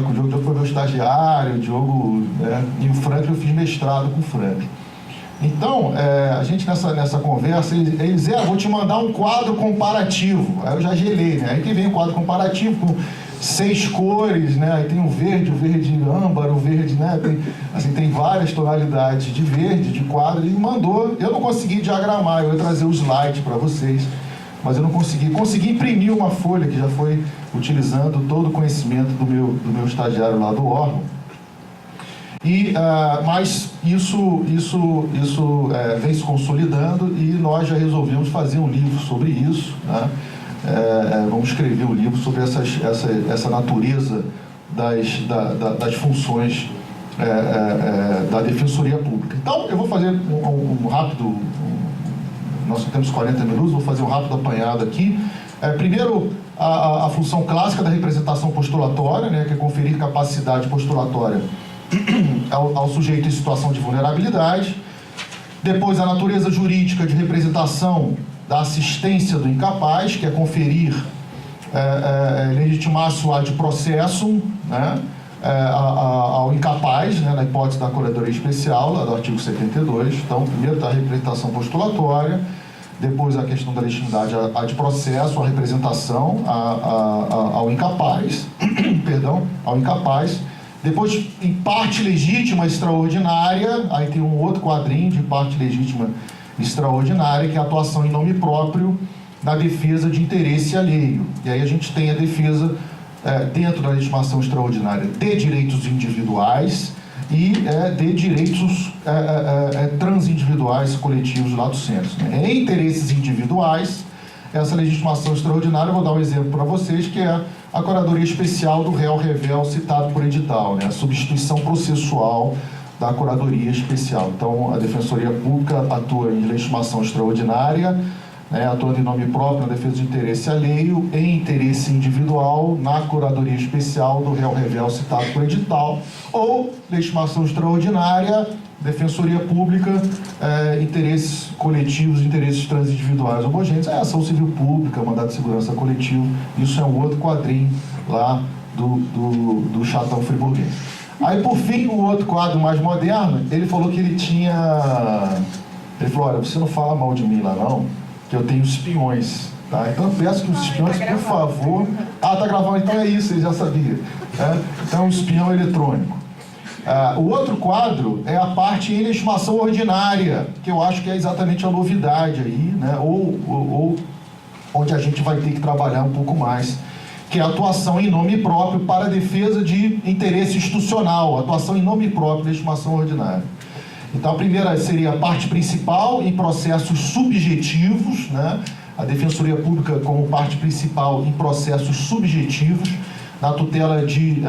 trabalho com o Diogo foi meu estagiário, o Diogo, né, e o Franklin, eu fiz mestrado com o Franklin. Então, a gente nessa conversa, ele dizia, vou te mandar um quadro comparativo. Aí eu já gelei, né? Aí que vem o quadro comparativo com 6 cores, né? Aí tem o verde âmbar, o verde, né? Tem várias tonalidades de verde, de quadro. Ele mandou, eu não consegui diagramar, eu ia trazer o slide para vocês, mas eu não consegui. Consegui imprimir uma folha que já foi utilizando todo o conhecimento do meu estagiário lá do órgão. Mas isso vem se consolidando e nós já resolvemos fazer um livro sobre isso, né? Vamos escrever um livro sobre essa natureza das funções da Defensoria Pública. Então, eu vou fazer um rápido... Nós temos 40 minutos, vou fazer um rápido apanhado aqui. Primeiro, a função clássica da representação postulatória, né, que é conferir capacidade postulatória ao sujeito em situação de vulnerabilidade. Depois, a natureza jurídica de representação da assistência do incapaz, que é conferir legitimácio ad processum, né, ao incapaz, né, na hipótese da Corredoria Especial, lá do artigo 72. Então, primeiro está a representação postulatória, depois a questão da legitimidade ad processo, a representação ao incapaz, perdão, ao incapaz. Depois, em parte legítima extraordinária, aí tem um outro quadrinho de parte legítima extraordinária, que é a atuação em nome próprio na defesa de interesse alheio. E aí a gente tem a defesa, dentro da legitimação extraordinária, de direitos individuais e de direitos transindividuais coletivos lato sensu, né? Em interesses individuais, essa legitimação extraordinária, eu vou dar um exemplo para vocês, que é a Curadoria Especial do réu revel citado por edital, né? A substituição processual da Curadoria Especial. Então, a Defensoria Pública atua em legitimação extraordinária, né, atuando em nome próprio na defesa de interesse alheio, em interesse individual, na Curadoria Especial do réu revel citado por edital, ou legitimação extraordinária, Defensoria Pública, interesses coletivos, interesses transindividuais homogêneos, ação civil pública, mandado de segurança coletivo. Isso é um outro quadrinho lá do Chatão Friburguês. Aí, por fim, um outro quadro mais moderno, ele falou que ele falou, olha, você não fala mal de mim lá não, que eu tenho espiões, tá? Então eu peço que os espiões, por favor... Ah, tá gravando, então é isso, ele já sabia. Então, um espião eletrônico. O outro quadro é a parte em legitimação ordinária, que eu acho que é exatamente a novidade aí, né? Ou onde a gente vai ter que trabalhar um pouco mais, que é a atuação em nome próprio para a defesa de interesse institucional, atuação em nome próprio, legitimação ordinária. Então, a primeira seria a parte principal em processos subjetivos, né? A Defensoria Pública como parte principal em processos subjetivos, na tutela de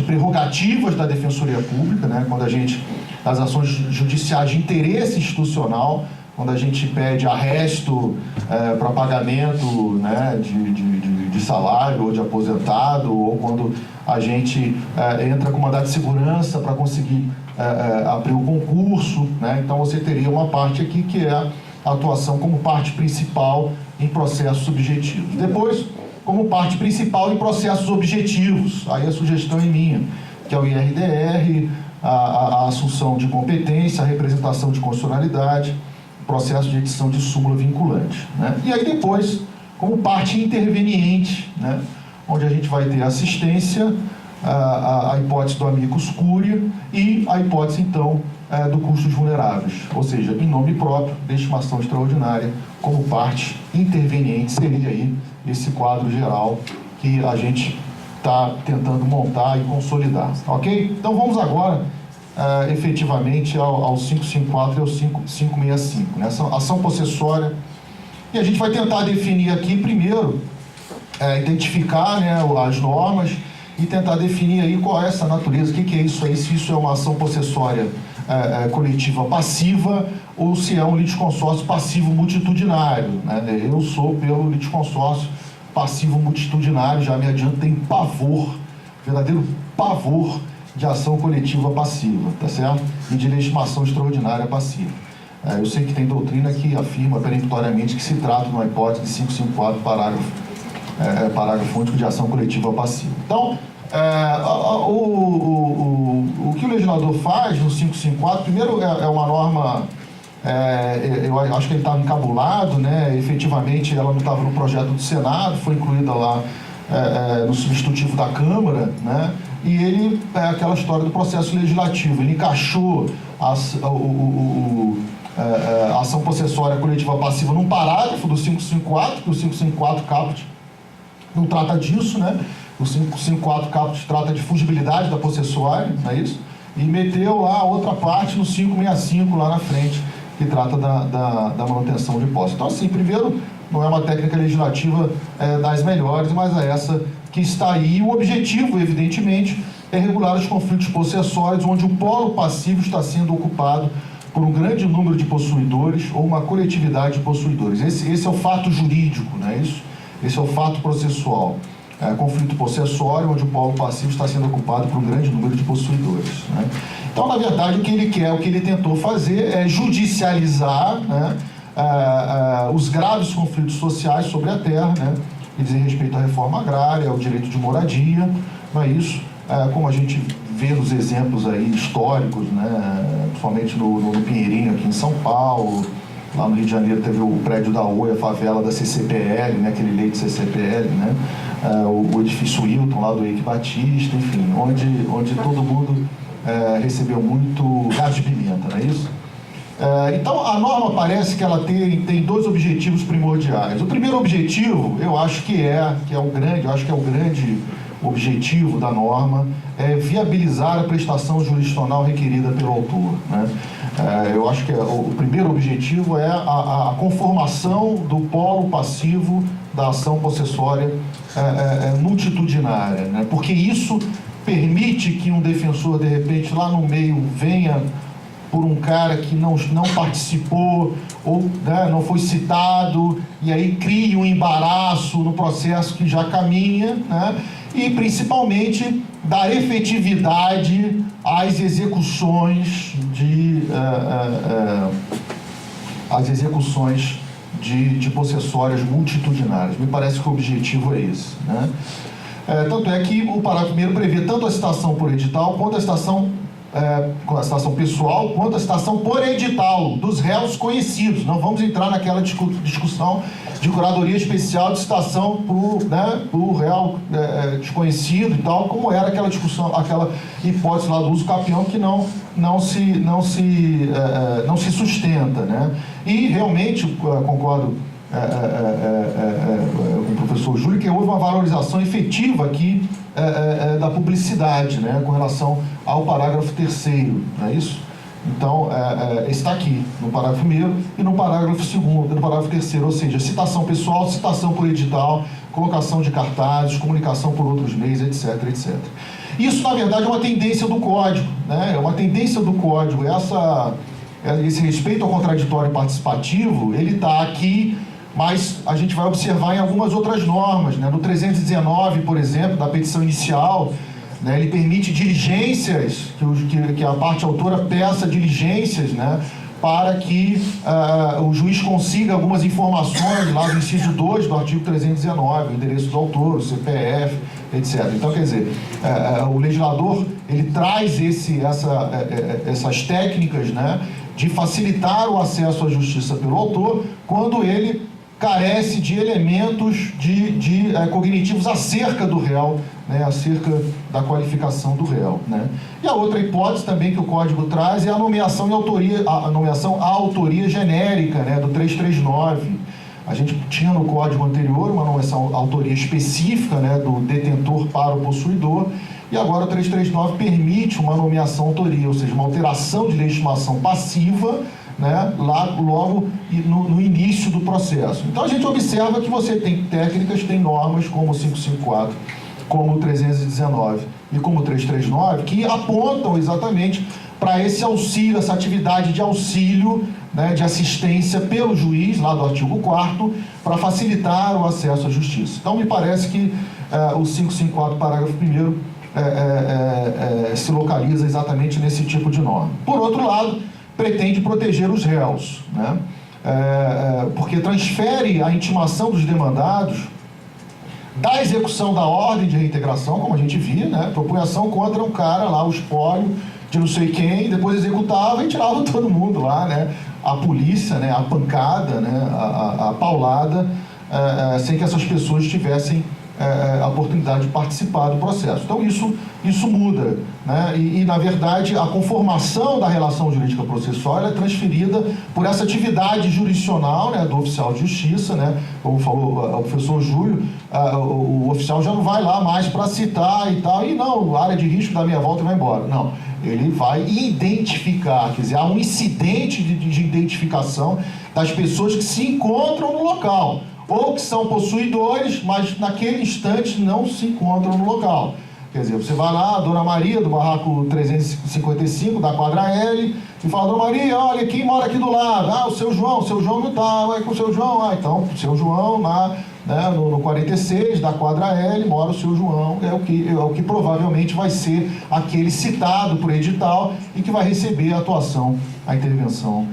prerrogativas da Defensoria Pública, né? Quando as ações judiciais de interesse institucional, quando a gente pede arresto para pagamento, né, de salário ou de aposentado, ou quando a gente entra com mandado de segurança para conseguir abrir o concurso, né? Então você teria uma parte aqui que é a atuação como parte principal em processos subjetivos. Depois, como parte principal em processos objetivos, aí a sugestão é minha, que é o IRDR, a assunção de competência, a representação de constitucionalidade, processo de edição de súmula vinculante, né? E aí depois, como parte interveniente, né, onde a gente vai ter assistência, a hipótese do amicus curiae e a hipótese, então, do custos vulneráveis, ou seja, em nome próprio, legitimação extraordinária, como parte interveniente, seria aí esse quadro geral que a gente está tentando montar e consolidar, ok? Então vamos agora, efetivamente, ao 554 e ao 565, né? Ação possessória, e a gente vai tentar definir aqui, primeiro, identificar, né, as normas e tentar definir aí qual é essa natureza, o que é isso aí, se isso é uma ação possessória coletiva passiva ou se é um litisconsórcio passivo multitudinário, né? Eu sou pelo litisconsórcio passivo multitudinário, já me adianto, tem pavor, verdadeiro pavor de ação coletiva passiva, tá certo? E de legitimação extraordinária passiva. Eu sei que tem doutrina que afirma peremptoriamente que se trata de uma hipótese de 554, parágrafo único de ação coletiva passiva. Então, O que o legislador faz no 554, primeiro é uma norma, eu acho que ele estava encabulado, né? Efetivamente ela não estava no projeto do Senado, foi incluída lá no substitutivo da Câmara, né? E ele, aquela história do processo legislativo, ele encaixou a ação possessória coletiva passiva num parágrafo do 554, que o 554 caput não trata disso, né? O 554 caput trata de fungibilidade da possessória, não é isso? E meteu lá outra parte no 565 lá na frente, que trata da manutenção de posse. Então, assim, primeiro, não é uma técnica legislativa das melhores, mas é essa que está aí. O objetivo, evidentemente, é regular os conflitos possessórios, onde o polo passivo está sendo ocupado por um grande número de possuidores ou uma coletividade de possuidores. Esse é o fato jurídico, não é isso? Esse é o fato processual. Conflito possessório, onde o polo passivo está sendo ocupado por um grande número de possuidores, né? Então, na verdade, o que ele quer, o que ele tentou fazer é judicializar, né, os graves conflitos sociais sobre a terra, né, que dizem respeito à reforma agrária, ao direito de moradia, não é isso? Como a gente vê nos exemplos aí históricos, né, principalmente no Pinheirinho, aqui em São Paulo, lá no Rio de Janeiro teve o prédio da Oi, a favela da CCPL, né, aquele leito CCPL, né, o edifício Hilton lá do Eike Batista, enfim, onde todo mundo recebeu muito gás de pimenta, não é isso? Então, a norma parece que ela tem dois objetivos primordiais. O primeiro objetivo, eu acho que é o grande objetivo da norma, é viabilizar a prestação jurisdicional requerida pelo autor, né? Eu acho que o primeiro objetivo é a conformação do polo passivo da ação possessória multitudinária, né? Porque isso permite que um defensor, de repente, lá no meio, venha por um cara que não participou ou, né, não foi citado, e aí cria um embaraço no processo que já caminha, né? E principalmente dar efetividade às execuções de possessórias multitudinárias. Me parece que o objetivo é esse, né? Tanto é que o parágrafo primeiro prevê tanto a citação por edital quanto a citação pessoal, quanto a citação por edital dos réus conhecidos. Não vamos entrar naquela discussão de curadoria especial de citação por réu desconhecido e tal, como era aquela discussão, aquela hipótese lá do uso capião que não se sustenta, né? E realmente, concordo com o professor Júlio, que houve uma valorização efetiva aqui da publicidade, né, com relação ao parágrafo 3º, não é isso? Então, está aqui, no parágrafo 1º e no parágrafo 2º, no parágrafo 3º, ou seja, citação pessoal, citação por edital, colocação de cartazes, comunicação por outros meios, etc, etc. Isso, na verdade, é uma tendência do Código, né? É uma tendência do Código. Esse respeito ao contraditório participativo, ele está aqui, mas a gente vai observar em algumas outras normas, né? No 319, por exemplo, da petição inicial, né, ele permite diligências, que a parte autora peça diligências, né, para que o juiz consiga algumas informações lá do inciso 2 do artigo 319, o endereço do autor, o CPF, etc. Então, quer dizer, o legislador, ele traz essas técnicas, né, de facilitar o acesso à justiça pelo autor quando ele carece de elementos cognitivos acerca do réu, né, acerca da qualificação do réu, né? E a outra hipótese também que o Código traz é a nomeação à autoria genérica, né, do 339. A gente tinha no Código anterior uma nomeação à autoria específica, né, do detentor para o possuidor, e agora o 339 permite uma nomeação à autoria, ou seja, uma alteração de legitimação passiva, né, logo no início do processo. Então a gente observa que você tem técnicas, tem normas como o 554, como o 319 e como o 339, que apontam exatamente para esse auxílio, essa atividade de auxílio, né, de assistência pelo juiz, lá do artigo 4º, para facilitar o acesso à justiça. Então me parece que o 554, parágrafo 1º, se localiza exatamente nesse tipo de norma. Por outro lado, pretende proteger os réus, né? Porque transfere a intimação dos demandados da execução da ordem de reintegração, como a gente via, né? Propunhação contra um cara lá, o espólio de não sei quem, depois executava e tirava todo mundo lá, né? A polícia, né? A pancada, né? A paulada, sem que essas pessoas tivessem a oportunidade de participar do processo. Então isso muda, né? E na verdade a conformação da relação jurídica processual ela é transferida por essa atividade jurisdicional, né, do oficial de justiça, né? Como falou o professor Júlio, o oficial já não vai lá mais para citar e tal, e não, área de risco dá meia volta e vai embora. Não, ele vai identificar, quer dizer, há um incidente de identificação das pessoas que se encontram no local, ou que são possuidores, mas naquele instante não se encontram no local. Quer dizer, você vai lá, Dona Maria, do barraco 355, da quadra L, e fala, Dona Maria, olha, quem mora aqui do lado? O seu João não está, vai com o seu João. Então, o seu João, lá, né, no 46, da quadra L, mora o seu João, é o que provavelmente vai ser aquele citado por edital e que vai receber a atuação, a intervenção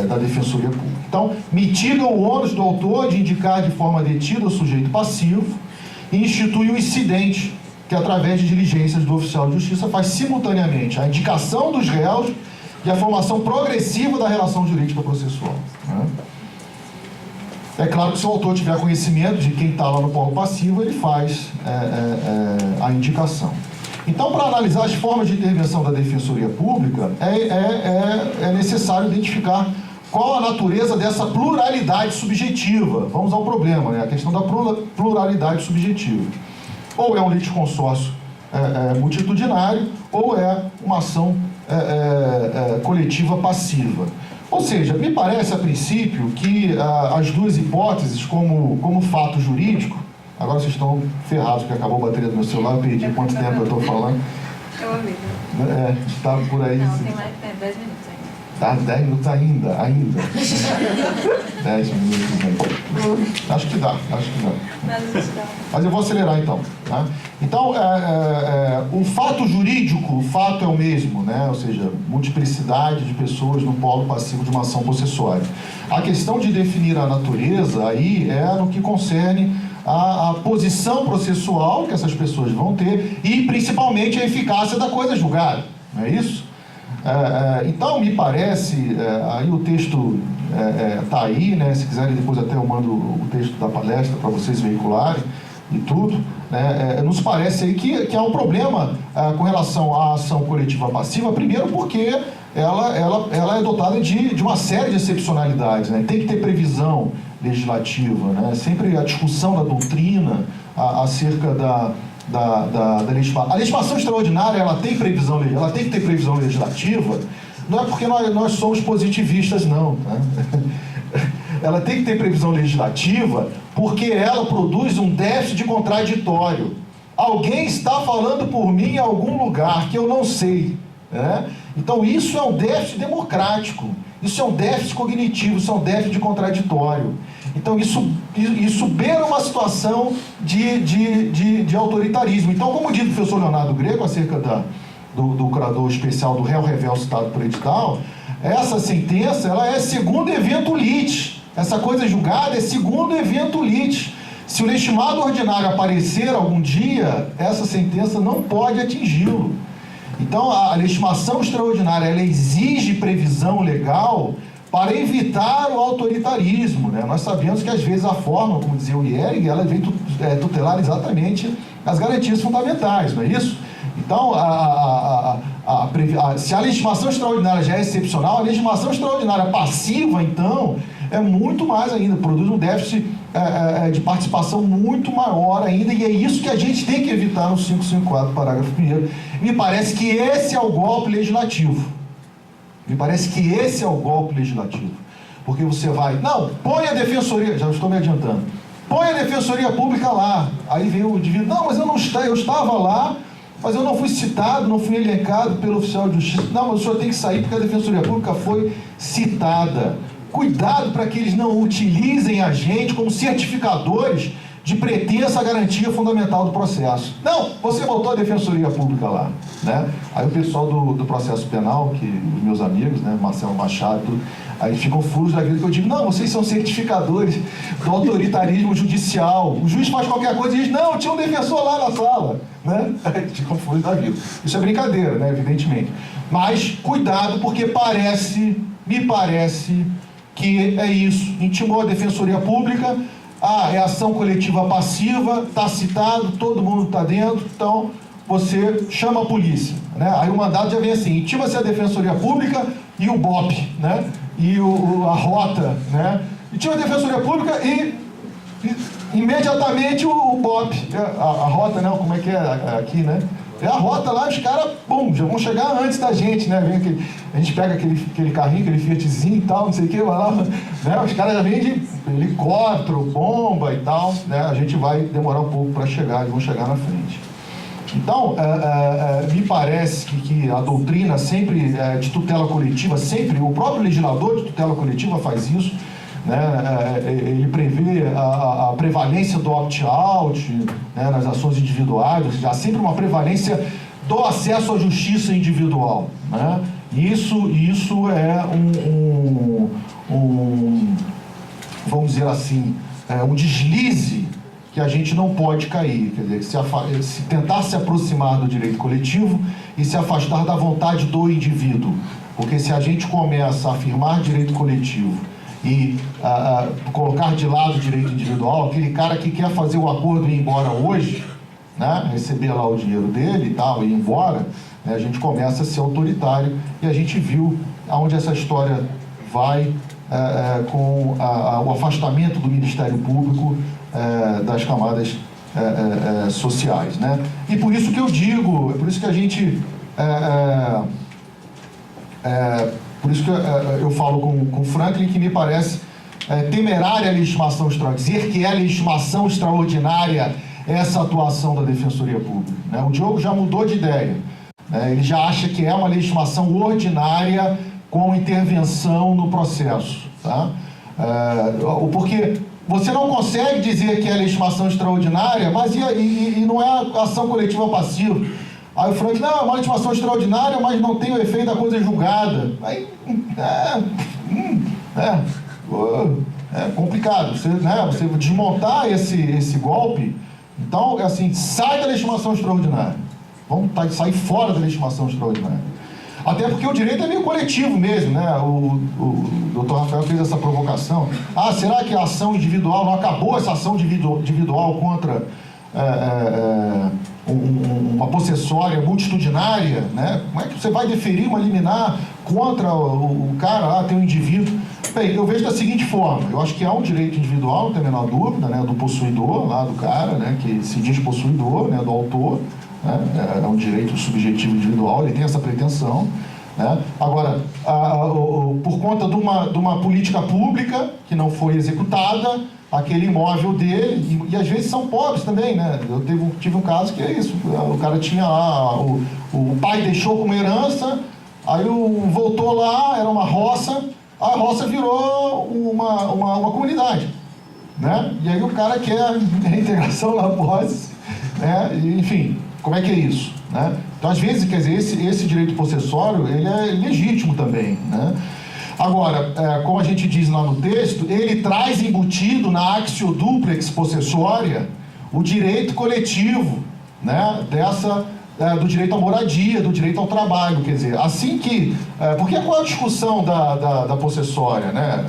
da Defensoria Pública. Então, mitiga o ônus do autor de indicar de forma detida o sujeito passivo e institui o incidente, que através de diligências do oficial de justiça faz simultaneamente a indicação dos réus e a formação progressiva da relação jurídica processual, né? É claro que se o autor tiver conhecimento de quem está lá no polo passivo, ele faz a indicação. Então, para analisar as formas de intervenção da Defensoria Pública, é necessário identificar qual a natureza dessa pluralidade subjetiva. Vamos ao problema, né? A questão da pluralidade subjetiva. Ou é um litisconsórcio multitudinário, ou é uma ação coletiva passiva. Ou seja, me parece a princípio que as duas hipóteses como fato jurídico, agora vocês estão ferrados porque acabou a bateria do meu celular, eu perdi quanto tempo eu estou falando. Eu ouvi. Está por aí. Não, tem mais 10 minutos ainda. Tá, 10 minutos ainda. 10 minutos ainda. Acho que dá. Mas eu vou acelerar então. Tá? Então, o fato jurídico, o fato é o mesmo, né? Ou seja, multiplicidade de pessoas no polo passivo de uma ação possessória. A questão de definir a natureza aí é no que concerne a posição processual que essas pessoas vão ter e principalmente a eficácia da coisa julgada, não é isso? Então, me parece, aí o texto está aí, né? Se quiserem depois até eu mando o texto da palestra para vocês veicularem e tudo, né? Nos parece aí que há um problema com relação à ação coletiva passiva, primeiro porque ela é dotada de uma série de excepcionalidades, né? Tem que ter previsão legislativa, né? Sempre a discussão da doutrina acerca da legislação. A legislação extraordinária, ela tem que ter previsão legislativa, não é porque nós somos positivistas, não. Né? Ela tem que ter previsão legislativa porque ela produz um déficit contraditório. Alguém está falando por mim em algum lugar que eu não sei, né? Então isso é um déficit democrático, isso é um déficit cognitivo, isso é um déficit contraditório. Então isso beira uma situação de autoritarismo. Então, como diz o professor Leonardo Greco acerca do curador especial do réu revel citado por edital, essa sentença ela é segundo evento litis. Essa coisa julgada é segundo evento litis. Se o legitimado ordinário aparecer algum dia, essa sentença não pode atingi-lo. Então, a legitimação extraordinária ela exige previsão legal para evitar o autoritarismo, né? Nós sabemos que, às vezes, a forma, como dizia o Hering, ela vem tutelar exatamente as garantias fundamentais, não é isso? Então, se a legitimação extraordinária já é excepcional, a legitimação extraordinária passiva, então, é muito mais ainda, produz um déficit de participação muito maior ainda, e é isso que a gente tem que evitar no 554, parágrafo 1º. Me parece que esse é o golpe legislativo. Porque você vai... Não, põe a defensoria... Já estou me adiantando. Põe a defensoria pública lá. Aí vem o indivíduo... Não, mas eu estava lá, mas eu não fui citado, não fui elencado pelo oficial de justiça. Não, mas o senhor tem que sair porque a defensoria pública foi citada. Cuidado para que eles não utilizem a gente como certificadores de pretensa garantia fundamental do processo. Não, você botou a Defensoria Pública lá, né? Aí o pessoal do processo penal, que os meus amigos, né, Marcelo Machado, aí ficam furos da vida que eu digo, não, vocês são certificadores do autoritarismo judicial. O juiz faz qualquer coisa e diz, não, tinha um defensor lá na sala, né? Aí ficam furos da vida. Isso é brincadeira, né, evidentemente. Mas cuidado, porque me parece que é isso. Intimou a Defensoria Pública, é ação coletiva passiva, está citado, todo mundo está dentro, então você chama a polícia, né? Aí o mandato já vem assim, intima-se a Defensoria Pública e o BOP, né? E a Rota, né? Intima a Defensoria Pública e imediatamente o BOP, a Rota, né? Como é que é aqui, né? É a Rota lá, os caras, já vão chegar antes da gente, né? A gente pega aquele carrinho, aquele Fiatzinho e tal, não sei o que, vai lá, né? Os caras já vêm de helicóptero, bomba e tal, né? A gente vai demorar um pouco para chegar, eles vão chegar na frente. Então, me parece que a doutrina sempre de tutela coletiva, sempre, o próprio legislador de tutela coletiva faz isso, né? Ele prevê a prevalência do opt-out, né, nas ações individuais, ou seja, há sempre uma prevalência do acesso à justiça individual, né? Isso é vamos dizer assim, um deslize que a gente não pode cair, quer dizer, se tentar se aproximar do direito coletivo e se afastar da vontade do indivíduo, porque se a gente começa a afirmar direito coletivo e colocar de lado o direito individual, aquele cara que quer fazer o acordo e ir embora hoje, né, receber lá o dinheiro dele e tal, e ir embora, né, a gente começa a ser autoritário, e a gente viu aonde essa história vai com o afastamento do Ministério Público das camadas sociais, né? E por isso que eu digo, por isso que a gente por isso que eu falo com o Franklin que me parece temerária a legitimação extraordinária, dizer que é legitimação extraordinária essa atuação da Defensoria Pública, né? O Diogo já mudou de ideia, né? Ele já acha que é uma legitimação ordinária com intervenção no processo, tá? Porque você não consegue dizer que é legitimação extraordinária, mas e não é ação coletiva passiva. Aí o Frank, não, é uma legitimação extraordinária, mas não tem o efeito da coisa julgada. Aí, é complicado. Você desmontar esse golpe, então, assim, sai da legitimação extraordinária. Vamos sair fora da legitimação extraordinária. Até porque o direito é meio coletivo mesmo, né? O doutor Rafael fez essa provocação. Será que a ação individual, não acabou essa ação individual contra uma possessória multitudinária, né? Como é que você vai deferir uma liminar contra o cara lá, tem um indivíduo? Bem, eu vejo da seguinte forma, eu acho que há um direito individual, não tem a menor dúvida, né? Do possuidor lá, do cara, né? Que se diz possuidor, né? Do autor. É um direito subjetivo individual, ele tem essa pretensão, né? Agora, por conta de uma política pública que não foi executada, aquele imóvel dele, e às vezes são pobres também, né? Eu tive um caso que é isso, o cara tinha lá, o pai deixou como herança, aí voltou lá, era uma roça, a roça virou uma comunidade, né? E aí o cara quer reintegração na posse, né? Enfim, como é que é isso, né? Então, às vezes, quer dizer, esse direito possessório, ele é legítimo também, né? Agora, como a gente diz lá no texto, ele traz embutido na axio duplex possessória o direito coletivo, né? Do direito à moradia, do direito ao trabalho, quer dizer, assim que... porque qual é a discussão da possessória, né?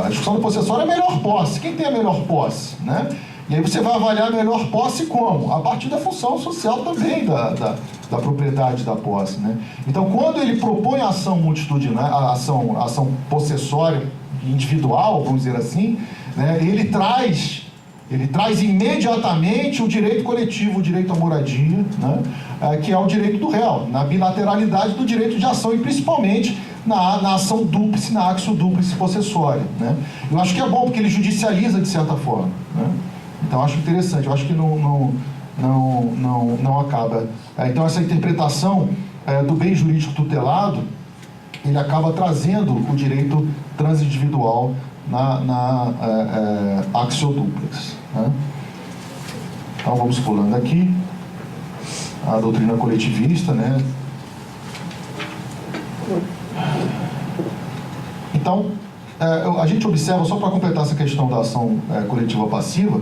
A discussão da possessória é a melhor posse. Quem tem a melhor posse, né? E aí você vai avaliar a melhor posse como? A partir da função social também da propriedade da posse, né? Então, quando ele propõe a ação multitudinária, a ação possessória individual, vamos dizer assim, né, ele traz imediatamente o direito coletivo, o direito à moradia, né, que é o direito do réu, na bilateralidade do direito de ação e principalmente na ação dúplice, na axio dúplice possessória, né? Eu acho que é bom porque ele judicializa de certa forma, né? Então, eu acho interessante, eu acho que não acaba. Então, essa interpretação do bem jurídico tutelado, ele acaba trazendo o direito transindividual na axioduplex, né? Então vamos pulando aqui a doutrina coletivista, né? Então, a gente observa, só para completar essa questão da ação coletiva passiva,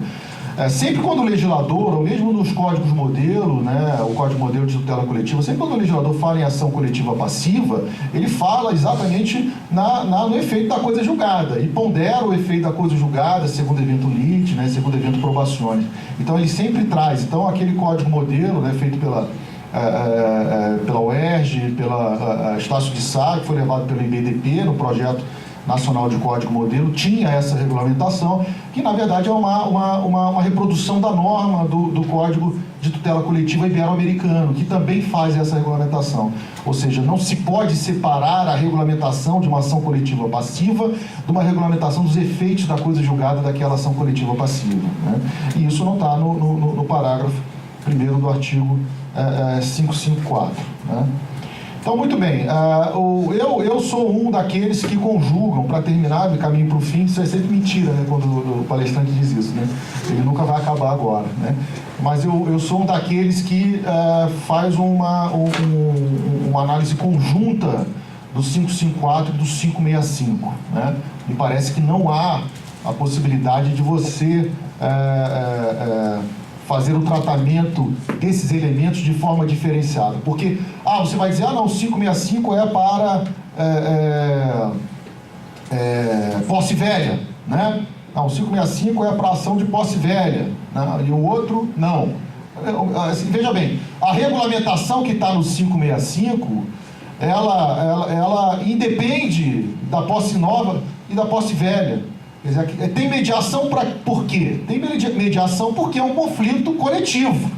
sempre quando o legislador, ou mesmo nos códigos modelo, né, o código modelo de tutela coletiva, sempre quando o legislador fala em ação coletiva passiva, ele fala exatamente no efeito da coisa julgada, e pondera o efeito da coisa julgada, segundo evento lit, né, segundo evento probações. Então ele sempre traz, então aquele código modelo, né, feito pela UERJ, pela Estácio de Sá, que foi levado pelo IBDP no projeto Nacional de Código Modelo, tinha essa regulamentação, que na verdade é uma reprodução da norma do Código de Tutela Coletiva Ibero-Americano, que também faz essa regulamentação. Ou seja, não se pode separar a regulamentação de uma ação coletiva passiva de uma regulamentação dos efeitos da coisa julgada daquela ação coletiva passiva, né? E isso não está no parágrafo 1º do artigo 554, né? Então, muito bem, eu sou um daqueles que conjugam, para terminar, me caminho para o fim, isso é sempre mentira, né, quando o palestrante diz isso, né? Ele nunca vai acabar agora, né? Mas eu sou um daqueles que faz uma análise conjunta do 554 e do 565, né? Me parece que não há a possibilidade de você fazer o tratamento desses elementos de forma diferenciada. Porque, você vai dizer, não, o 565 é para posse velha, né? Não, o 565 é para ação de posse velha, né? E o outro, não. Assim, veja bem, a regulamentação que está no 565, ela independe da posse nova e da posse velha. Quer dizer, tem mediação por quê? Tem mediação porque é um conflito coletivo,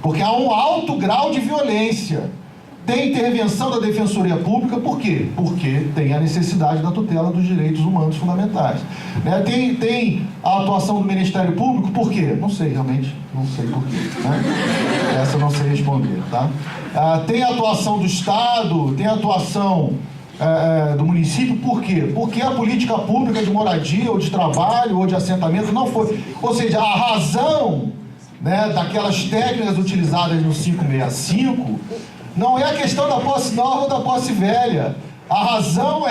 porque há um alto grau de violência. Tem intervenção da Defensoria Pública, por quê? Porque tem a necessidade da tutela dos direitos humanos fundamentais, né? Tem a atuação do Ministério Público, por quê? Não sei, realmente, não sei por quê, né? Essa eu não sei responder, tá? Tem a atuação do Estado, tem a atuação do município, por quê? Porque a política pública de moradia, ou de trabalho, ou de assentamento não foi... Ou seja, a razão, né, daquelas técnicas utilizadas no 565 não é a questão da posse nova ou da posse velha. A razão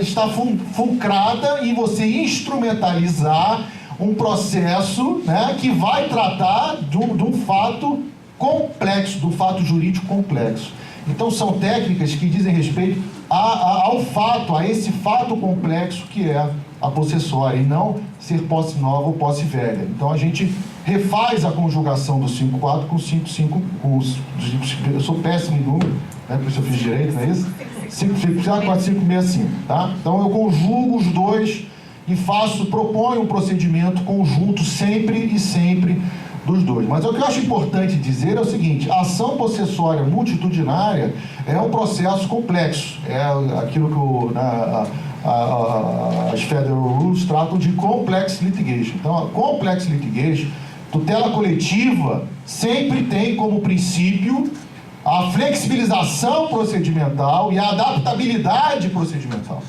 está fulcrada em você instrumentalizar um processo, né, que vai tratar de um fato complexo, de um fato jurídico complexo. Então são técnicas que dizem respeito ao fato, a esse fato complexo que é a possessória, e não ser posse nova ou posse velha. Então a gente refaz a conjugação do 5.4 com 5.5, eu sou péssimo em número, né, por isso eu fiz direito, não é isso? 5.565, tá? Então eu conjugo os dois e proponho um procedimento conjunto sempre e sempre dos dois. Mas o que eu acho importante dizer é o seguinte: a ação possessória multitudinária é um processo complexo, é aquilo que as Federal Rules tratam de complex litigation. Então, a complex litigation, tutela coletiva, sempre tem como princípio a flexibilização procedimental e a adaptabilidade procedimental,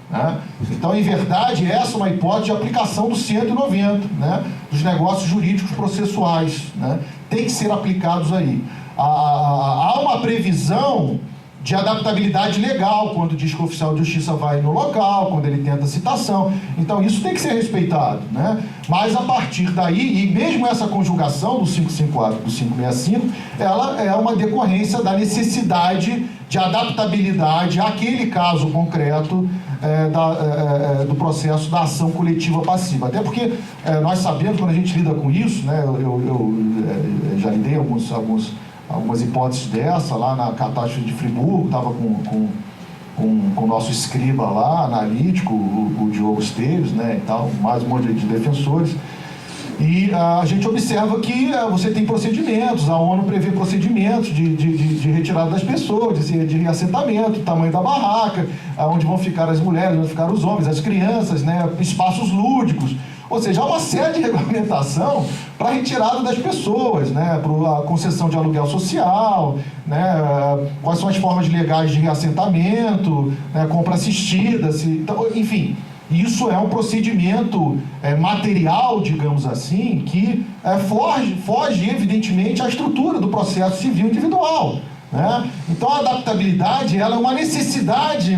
né? Então, em verdade, essa é uma hipótese de aplicação do 190, né, dos negócios jurídicos processuais, né, tem que ser aplicados aí. Há uma previsão de adaptabilidade legal quando diz que o oficial de justiça vai no local, quando ele tenta citação. Então, isso tem que ser respeitado, né? Mas, a partir daí, e mesmo essa conjugação do 554 e do 565, ela é uma decorrência da necessidade de adaptabilidade àquele caso concreto do processo da ação coletiva passiva. Até porque nós sabemos, quando a gente lida com isso, né, eu já lidei algumas hipóteses dessa lá na catástrofe de Friburgo, estava com o nosso escriba lá, analítico, o Diogo Esteves, né, e tal, mais um monte de defensores. E a gente observa que você tem procedimentos, a ONU prevê procedimentos de retirada das pessoas, de reassentamento, tamanho da barraca, onde vão ficar as mulheres, onde vão ficar os homens, as crianças, né, espaços lúdicos. Ou seja, há uma série de regulamentação para a retirada das pessoas, né, para a concessão de aluguel social, né, quais são as formas legais de reassentamento, né, compra assistida, então, enfim. E isso é um procedimento material, digamos assim, que foge, evidentemente, à estrutura do processo civil individual, né? Então, a adaptabilidade ela é uma necessidade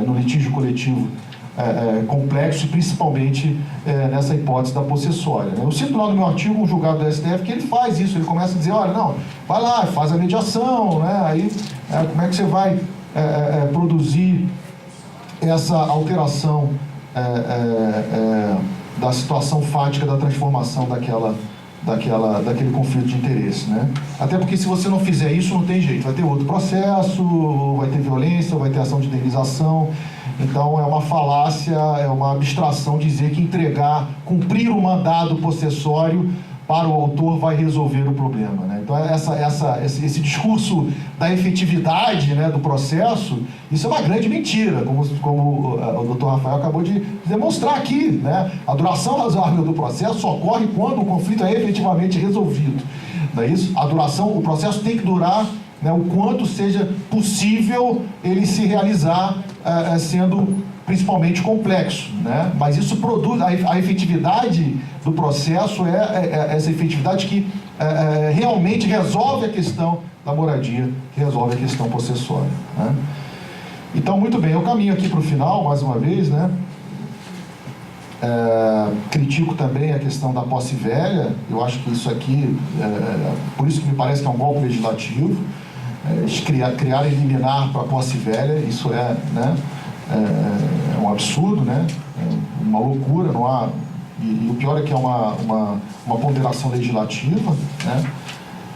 no litígio coletivo complexo, e principalmente nessa hipótese da possessória, né? Eu cito lá no meu artigo um julgado do STF que ele faz isso, ele começa a dizer, olha, não, vai lá, faz a mediação, né? Aí, como é que você vai produzir essa alteração da situação fática da transformação daquele conflito de interesse, né? Até porque se você não fizer isso, não tem jeito, vai ter outro processo, vai ter violência, vai ter ação de indenização. Então é uma falácia, é uma abstração dizer que cumprir o mandado possessório para o autor vai resolver o problema, né? Então esse discurso da efetividade, né, do processo, isso é uma grande mentira, como o Dr. Rafael acabou de demonstrar aqui, né? A duração razoável do processo só ocorre quando o conflito é efetivamente resolvido, não é isso? O processo tem que durar, né, o quanto seja possível ele se realizar, sendo principalmente complexo, né? Mas isso produz a efetividade do processo, essa efetividade que realmente resolve a questão da moradia, que resolve a questão possessória, né? Então, muito bem, eu caminho aqui para o final, mais uma vez, né? Critico também a questão da posse velha. Eu acho que isso aqui, por isso que me parece que é um golpe legislativo, criar liminar para a posse velha, isso né? É um absurdo, né? Uma loucura, não há... E o pior é que é uma ponderação legislativa, né?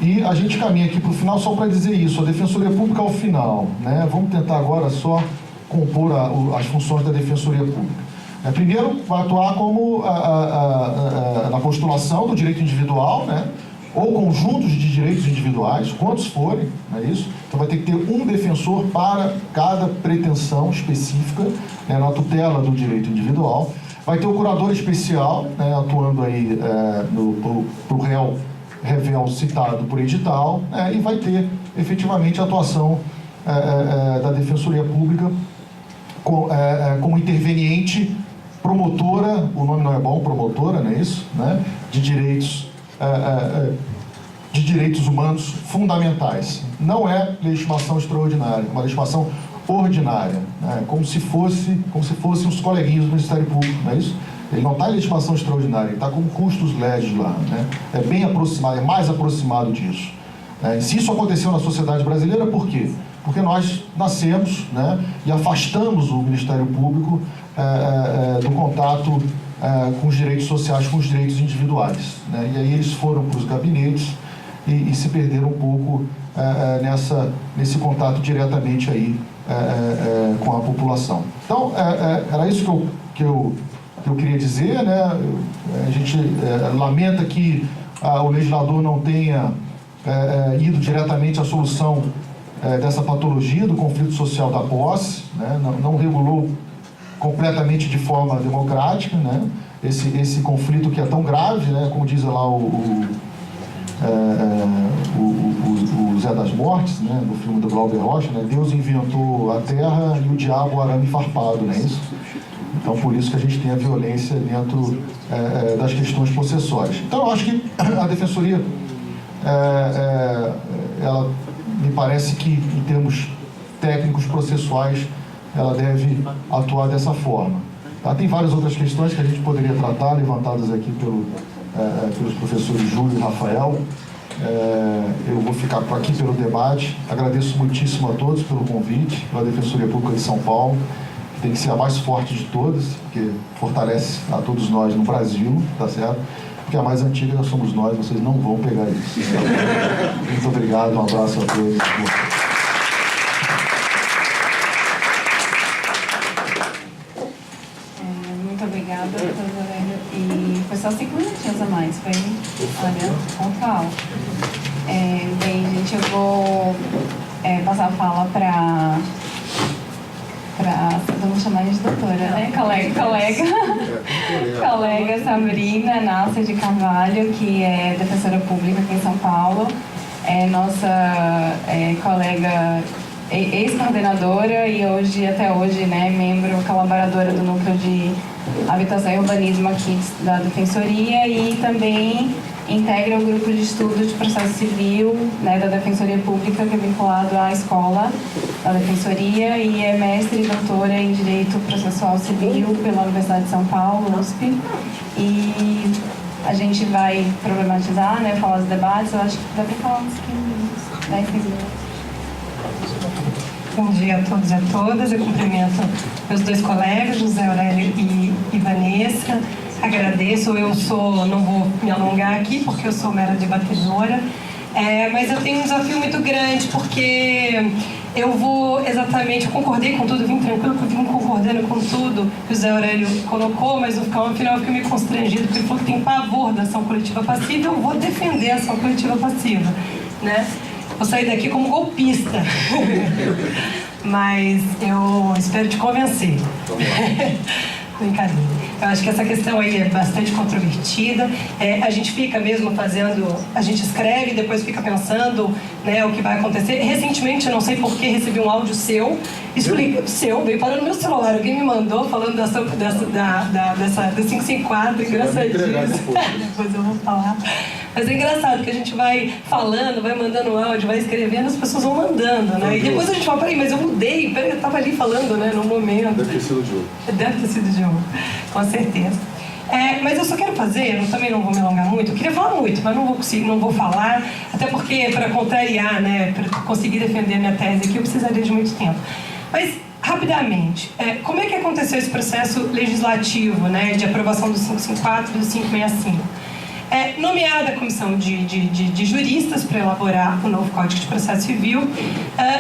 E a gente caminha aqui para o final só para dizer isso, a Defensoria Pública ao final, né? Vamos tentar agora só compor as funções da Defensoria Pública. Primeiro, vai atuar como na postulação do direito individual, né? Ou conjuntos de direitos individuais, quantos forem, não é isso? Então vai ter que ter um defensor para cada pretensão específica, né, na tutela do direito individual. Vai ter o curador especial, né, atuando aí para o réu citado por edital, né, e vai ter efetivamente a atuação da Defensoria Pública como interveniente promotora, o nome não é bom, promotora, não é isso? Né, de direitos humanos fundamentais. Não é legitimação extraordinária, é uma legitimação ordinária, né? Como se fossem os coleguinhas do Ministério Público, não é isso? Ele não está em legitimação extraordinária, ele está com custos legis lá, né? É bem aproximado, é mais aproximado disso. E se isso aconteceu na sociedade brasileira, por quê? Porque nós nascemos, né, e afastamos o Ministério Público do contato com os direitos sociais, com os direitos individuais, né? E aí eles foram para os gabinetes e se perderam um pouco nesse contato diretamente aí com a população. Então, era isso que eu queria dizer, né? A gente lamenta que o legislador não tenha ido diretamente à solução dessa patologia do conflito social da posse, né? Não regulou completamente de forma democrática, né? Esse conflito que é tão grave, né? Como diz lá o Zé das Mortes, né? No filme do Glauber Rocha, né? Deus inventou a terra e o diabo o arame farpado, não é isso? Então, por isso que a gente tem a violência dentro das questões possessórias. Então, eu acho que a Defensoria, ela me parece que, em termos técnicos processuais, ela deve atuar dessa forma. Tá? Tem várias outras questões que a gente poderia tratar, levantadas aqui pelos professores Júlio e Rafael. Eu vou ficar por aqui pelo debate. Agradeço muitíssimo a todos pelo convite, pela Defensoria Pública de São Paulo, que tem que ser a mais forte de todas, porque fortalece a todos nós no Brasil, tá certo? Porque a mais antiga somos nós, vocês não vão pegar isso. Muito obrigado, um abraço a todos. Muito obrigada, doutora. E foi só 5 minutinhos a mais, foi, olha, pontual. Bem, gente, eu vou passar a fala para vamos chamar de doutora, né? Colega Sabrina Nasser de Carvalho, que é defensora pública aqui em São Paulo, nossa colega ex-coordenadora e hoje, até hoje, né, membro colaboradora do Núcleo de Habitação e Urbanismo aqui da Defensoria, e também integra o grupo de estudo de processo civil, né, da Defensoria Pública, que é vinculado à escola da Defensoria, e é mestre e doutora em Direito Processual Civil pela Universidade de São Paulo, USP. E a gente vai problematizar, né, falar dos debates. Eu acho que dá para falar uns 15 minutos, 10, 15 minutos. Bom dia a todos e a todas. Eu cumprimento meus dois colegas, José Aurélio e Vanessa. Agradeço. Não vou me alongar aqui porque eu sou mera debatedora, mas eu tenho um desafio muito grande porque eu concordei com tudo, vim tranquilo, vim concordando com tudo que o José Aurélio colocou, mas no final eu fiquei meio constrangido porque ele falou que tem pavor da ação coletiva passiva. Eu vou defender a ação coletiva passiva, né? Vou sair daqui como golpista, mas eu espero te convencer. Brincadeira. Eu acho que essa questão aí é bastante controvertida. A gente fica mesmo a gente escreve e depois fica pensando, né, o que vai acontecer. Recentemente, eu não sei porquê, recebi um áudio veio para no meu celular. Alguém me mandou falando dessa 554, engraçadíssimo. Depois eu vou falar. Mas é engraçado que a gente vai falando, vai mandando áudio, vai escrevendo, as pessoas vão mandando, né? E depois a gente fala, peraí, mas eu mudei, eu estava ali falando, né, no momento. Deve ter sido o jogo. Deve ter sido o jogo, com certeza. Mas eu só quero fazer, também não vou me alongar muito, eu queria falar muito, mas não vou falar, até porque para contrariar, né, para conseguir defender a minha tese aqui, eu precisaria de muito tempo. Mas, rapidamente, como é que aconteceu esse processo legislativo, né, de aprovação do 554 e do 565? Nomeada a comissão de juristas para elaborar o novo Código de Processo Civil,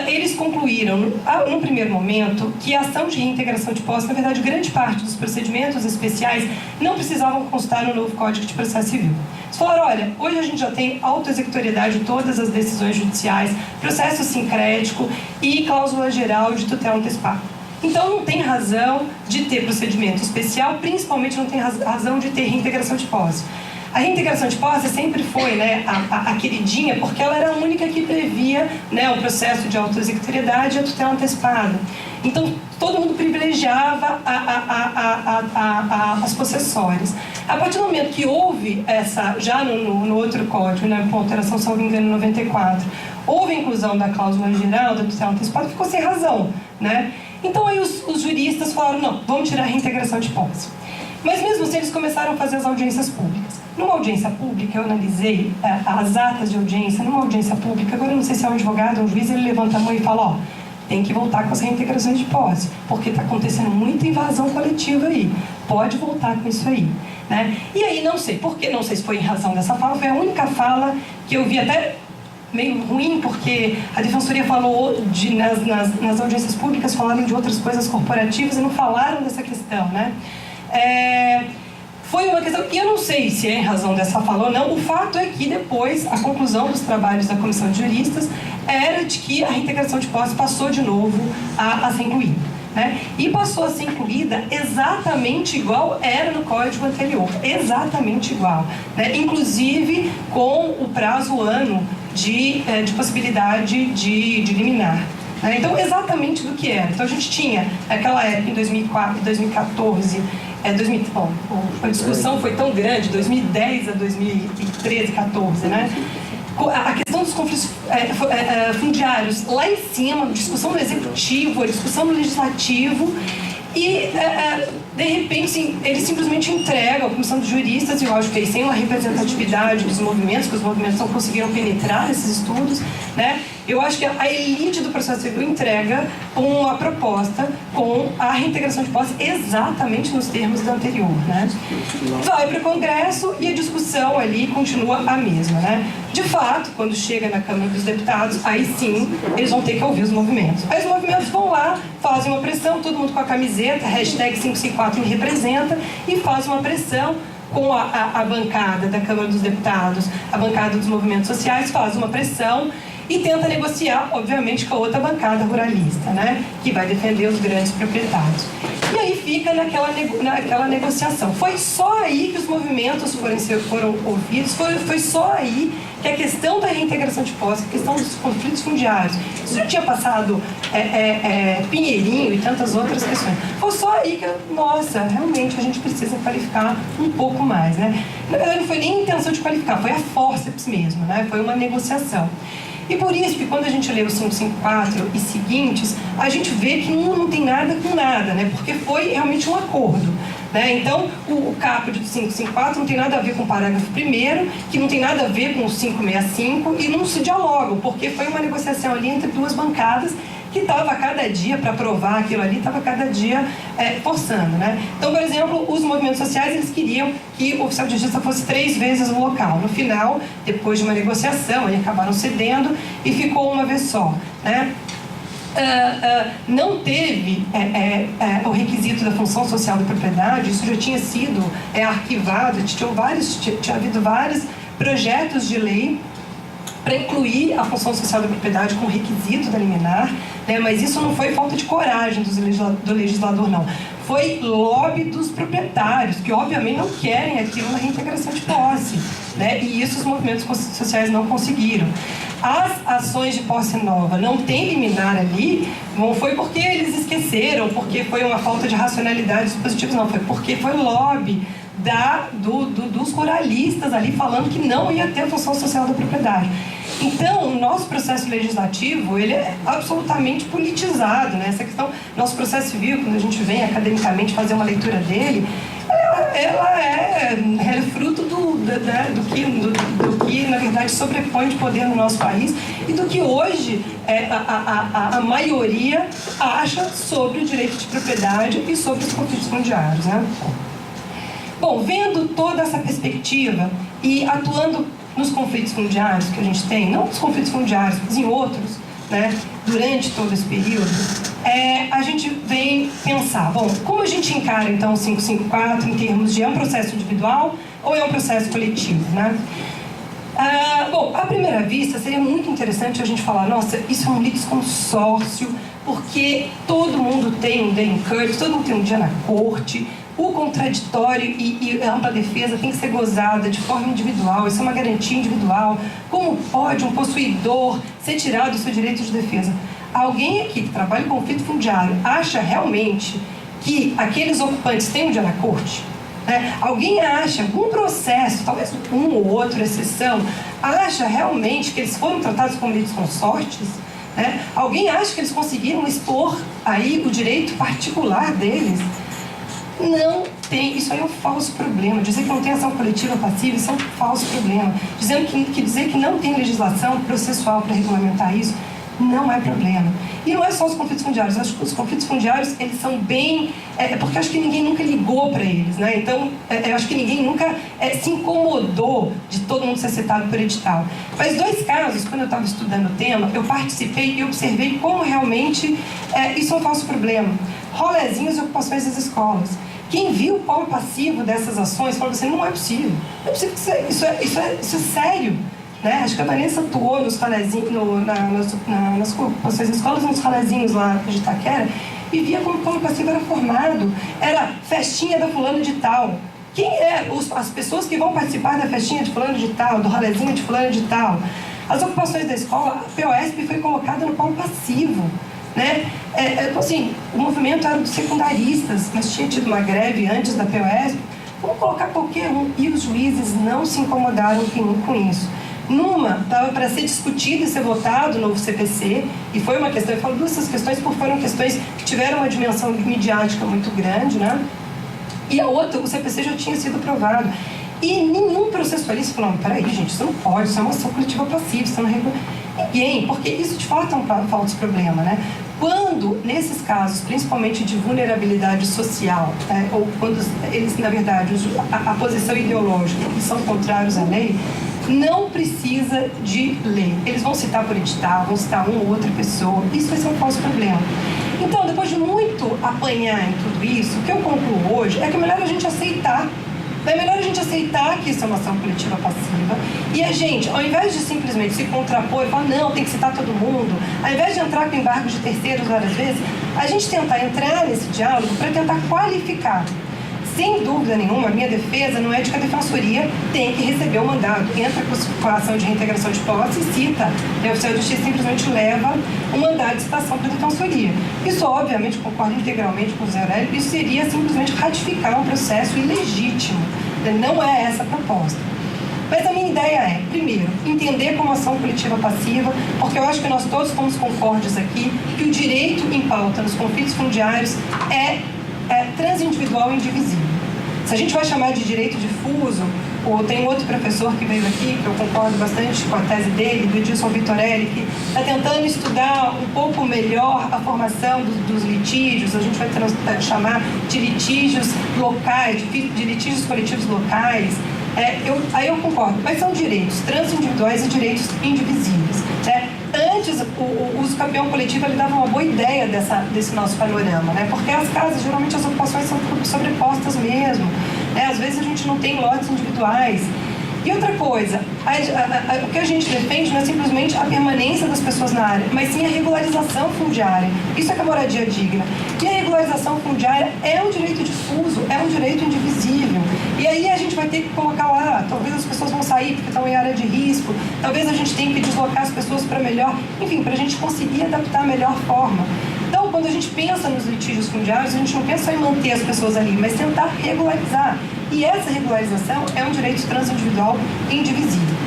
eles concluíram, no primeiro momento, que a ação de reintegração de posse, na verdade, grande parte dos procedimentos especiais não precisavam constar no novo Código de Processo Civil. Eles falaram, olha, hoje a gente já tem autoexecutoriedade de todas as decisões judiciais, processo sincrético e cláusula geral de tutela antecipada. Então não tem razão de ter procedimento especial, principalmente não tem razão de ter reintegração de posse. A reintegração de posse sempre foi, né, a queridinha, porque ela era a única que previa, né, o processo de autoexecutoriedade e a tutela antecipada. Então, todo mundo privilegiava as possessórias. A partir do momento que houve já no outro código, né, com alteração, salvo engano, em 94, houve a inclusão da cláusula geral da tutela antecipada, ficou sem razão, né? Então, aí os juristas falaram, não, vamos tirar a reintegração de posse. Mas mesmo assim, eles começaram a fazer as audiências públicas. Numa audiência pública, eu analisei as atas de audiência. Numa audiência pública, agora eu não sei se é um advogado ou um juiz, ele levanta a mão e fala, tem que voltar com as reintegrações de posse, porque está acontecendo muita invasão coletiva aí. Pode voltar com isso aí, né? E aí, não sei por quê, não sei se foi em razão dessa fala, foi a única fala que eu vi até meio ruim, porque a Defensoria falou nas audiências públicas, falaram de outras coisas corporativas e não falaram dessa questão, né? Foi uma questão, e eu não sei se é em razão dessa fala ou não, o fato é que depois a conclusão dos trabalhos da comissão de juristas era de que a reintegração de posse passou de novo a ser incluída, né? E passou a ser incluída exatamente igual era no código anterior, exatamente igual, né? Inclusive com o prazo ano de possibilidade de liminar. Então, exatamente do que era. Então, a gente tinha, naquela época, em 2004, 2014, a discussão foi tão grande, 2010 a 2013, 14, né? A questão dos conflitos fundiários lá em cima, discussão no executivo, a discussão no legislativo, e de repente assim, eles simplesmente entregam a comissão de juristas, e eu acho que sem uma representatividade dos movimentos, que os movimentos não conseguiram penetrar esses estudos, né? Eu acho que a elite do processo civil entrega uma proposta com a reintegração de posse exatamente nos termos da anterior, né? Vai para o Congresso e a discussão ali continua a mesma, né? De fato, quando chega na Câmara dos Deputados, aí sim, eles vão ter que ouvir os movimentos. Aí os movimentos vão lá, fazem uma pressão, todo mundo com a camiseta, hashtag 554 me representa, e faz uma pressão com a bancada da Câmara dos Deputados, a bancada dos movimentos sociais faz uma pressão e tenta negociar, obviamente, com a outra bancada ruralista, né, que vai defender os grandes proprietários. E aí fica naquela negociação. Foi só aí que os movimentos foram ouvidos, foi só aí que a questão da reintegração de posse, a questão dos conflitos fundiários, isso já tinha passado Pinheirinho e tantas outras questões. Foi só aí que, nossa, realmente a gente precisa qualificar um pouco mais, né? Na verdade, não foi nem a intenção de qualificar, foi a fórceps mesmo, né? Foi uma negociação. E por isso que quando a gente lê o 554 e seguintes, a gente vê que não tem nada com nada, né? Porque foi realmente um acordo, né? Então, o caput do 554 não tem nada a ver com o parágrafo 1º, que não tem nada a ver com o 565 e não se dialogam, porque foi uma negociação ali entre duas bancadas que estava cada dia, para aprovar aquilo ali, estava cada dia forçando, né? Então, por exemplo, os movimentos sociais, eles queriam que o oficial de justiça fosse 3 vezes no local. No final, depois de uma negociação, eles acabaram cedendo e ficou uma vez só, né? Não teve o requisito da função social da propriedade, isso já tinha sido arquivado, tinha havido vários projetos de lei para incluir a função social da propriedade como requisito da liminar, né? Mas isso não foi falta de coragem do legislador, não. Foi lobby dos proprietários, que obviamente não querem aquilo na reintegração de posse, né? E isso os movimentos sociais não conseguiram. As ações de posse nova não tem liminar ali, não foi porque eles esqueceram, porque foi uma falta de racionalidade dos dispositivos, não, foi porque foi lobby dos ruralistas ali falando que não ia ter a função social da propriedade. Então, o nosso processo legislativo, ele é absolutamente politizado, né? Essa questão, nosso processo civil, quando a gente vem academicamente fazer uma leitura dele, ela é fruto do que, na verdade, sobrepõe de poder no nosso país e do que hoje a maioria acha sobre o direito de propriedade e sobre os conflitos fundiários, né? Bom, vendo toda essa perspectiva e atuando nos conflitos fundiários que a gente tem, não nos conflitos fundiários, mas em outros, né, durante todo esse período, a gente vem pensar, bom, como a gente encara então o 554 em termos de é um processo individual ou é um processo coletivo, né? Bom, à primeira vista seria muito interessante a gente falar, nossa, isso é um litisconsórcio, porque todo mundo tem um day in court, todo mundo tem um dia na corte, o contraditório e a ampla defesa tem que ser gozada de forma individual, isso é uma garantia individual. Como pode um possuidor ser tirado do seu direito de defesa? Alguém aqui que trabalha em conflito fundiário acha realmente que aqueles ocupantes têm um dia na corte? Alguém acha, algum processo, talvez um ou outro exceção, acha realmente que eles foram tratados como litisconsortes? Alguém acha que eles conseguiram expor aí o direito particular deles? Não tem, isso aí é um falso problema. Dizer que não tem ação coletiva passiva, isso é um falso problema. Dizer que não tem legislação processual para regulamentar isso, não é problema. E não é só os conflitos fundiários. Eu acho que os conflitos fundiários, eles são bem... porque eu acho que ninguém nunca ligou para eles, né? Então, eu acho que ninguém nunca se incomodou de todo mundo ser citado por edital. Mas 2 casos, quando eu estava estudando o tema, eu participei e observei como realmente isso é um falso problema. Rolezinhos e ocupações das escolas. Quem viu o polo passivo dessas ações falou assim, não é possível. Não é possível que isso é sério. Né? Acho que a Vanessa atuou nos rolezinhos, nas ocupações das escolas, nos rolezinhos lá de Itaquera, e via como o polo passivo era formado. Era festinha da fulano de tal. Quem as pessoas que vão participar da festinha de fulano de tal, do rolezinho de fulano de tal? As ocupações da escola, a POSP foi colocada no polo passivo. Né? Assim, o movimento era dos secundaristas, mas tinha tido uma greve antes da POSP. Vamos colocar qualquer um. E os juízes não se incomodaram com isso. Numa, estava para ser discutido e ser votado o novo CPC, e foi uma questão, eu falo duas questões porque foram questões que tiveram uma dimensão midiática muito grande, né? E a outra, o CPC já tinha sido aprovado. E nenhum processualista falou, peraí, gente, isso não pode, isso é uma ação coletiva passiva, isso não regula ninguém, porque isso de fato é um falso problema, né? Quando, nesses casos, principalmente de vulnerabilidade social, ou quando eles, na verdade, a posição ideológica, que são contrários à lei, não precisa de lei. Eles vão citar por edital, vão citar uma ou outra pessoa, isso vai ser um falso problema. Então, depois de muito apanhar em tudo isso, o que eu concluo hoje é que é melhor a gente aceitar Então é melhor a gente aceitar que isso é uma ação coletiva passiva e a gente, ao invés de simplesmente se contrapor e falar, não, tem que citar todo mundo, ao invés de entrar com embargos de terceiros várias vezes, a gente tentar entrar nesse diálogo para tentar qualificar. Sem dúvida nenhuma, a minha defesa não é de que a defensoria tem que receber o mandado. Entra com a ação de reintegração de posse e cita. O oficial de justiça simplesmente leva o mandado de citação para a defensoria. Isso, obviamente, concordo integralmente com o Zé Aurélio, isso seria simplesmente ratificar um processo ilegítimo. Não é essa a proposta. Mas a minha ideia é, primeiro, entender como ação coletiva passiva, porque eu acho que nós todos estamos concordes aqui que o direito em pauta nos conflitos fundiários é transindividual e indivisível. Se a gente vai chamar de direito difuso, ou tem outro professor que veio aqui, que eu concordo bastante com a tese dele, do Edilson Vitorelli, que está tentando estudar um pouco melhor a formação dos litígios, a gente vai chamar de litígios locais, de litígios coletivos locais. Aí eu concordo, mas são direitos transindividuais e direitos indivisíveis. Né? Antes, o uso campeão coletivo ele dava uma boa ideia desse nosso panorama, né? Porque as casas, geralmente as ocupações são sobrepostas mesmo. Né? Às vezes a gente não tem lotes individuais. E outra coisa, o que a gente defende não é simplesmente a permanência das pessoas na área, mas sim a regularização fundiária. Isso é que é moradia digna. E a regularização fundiária é um direito difuso, é um direito indivisível. E aí a gente vai ter que colocar lá, talvez as pessoas vão sair porque estão em área de risco, talvez a gente tenha que deslocar as pessoas para melhor, enfim, para a gente conseguir adaptar a melhor forma. Então, quando a gente pensa nos litígios fundiários, a gente não pensa só em manter as pessoas ali, mas tentar regularizar. E essa regularização é um direito transindividual e indivisível.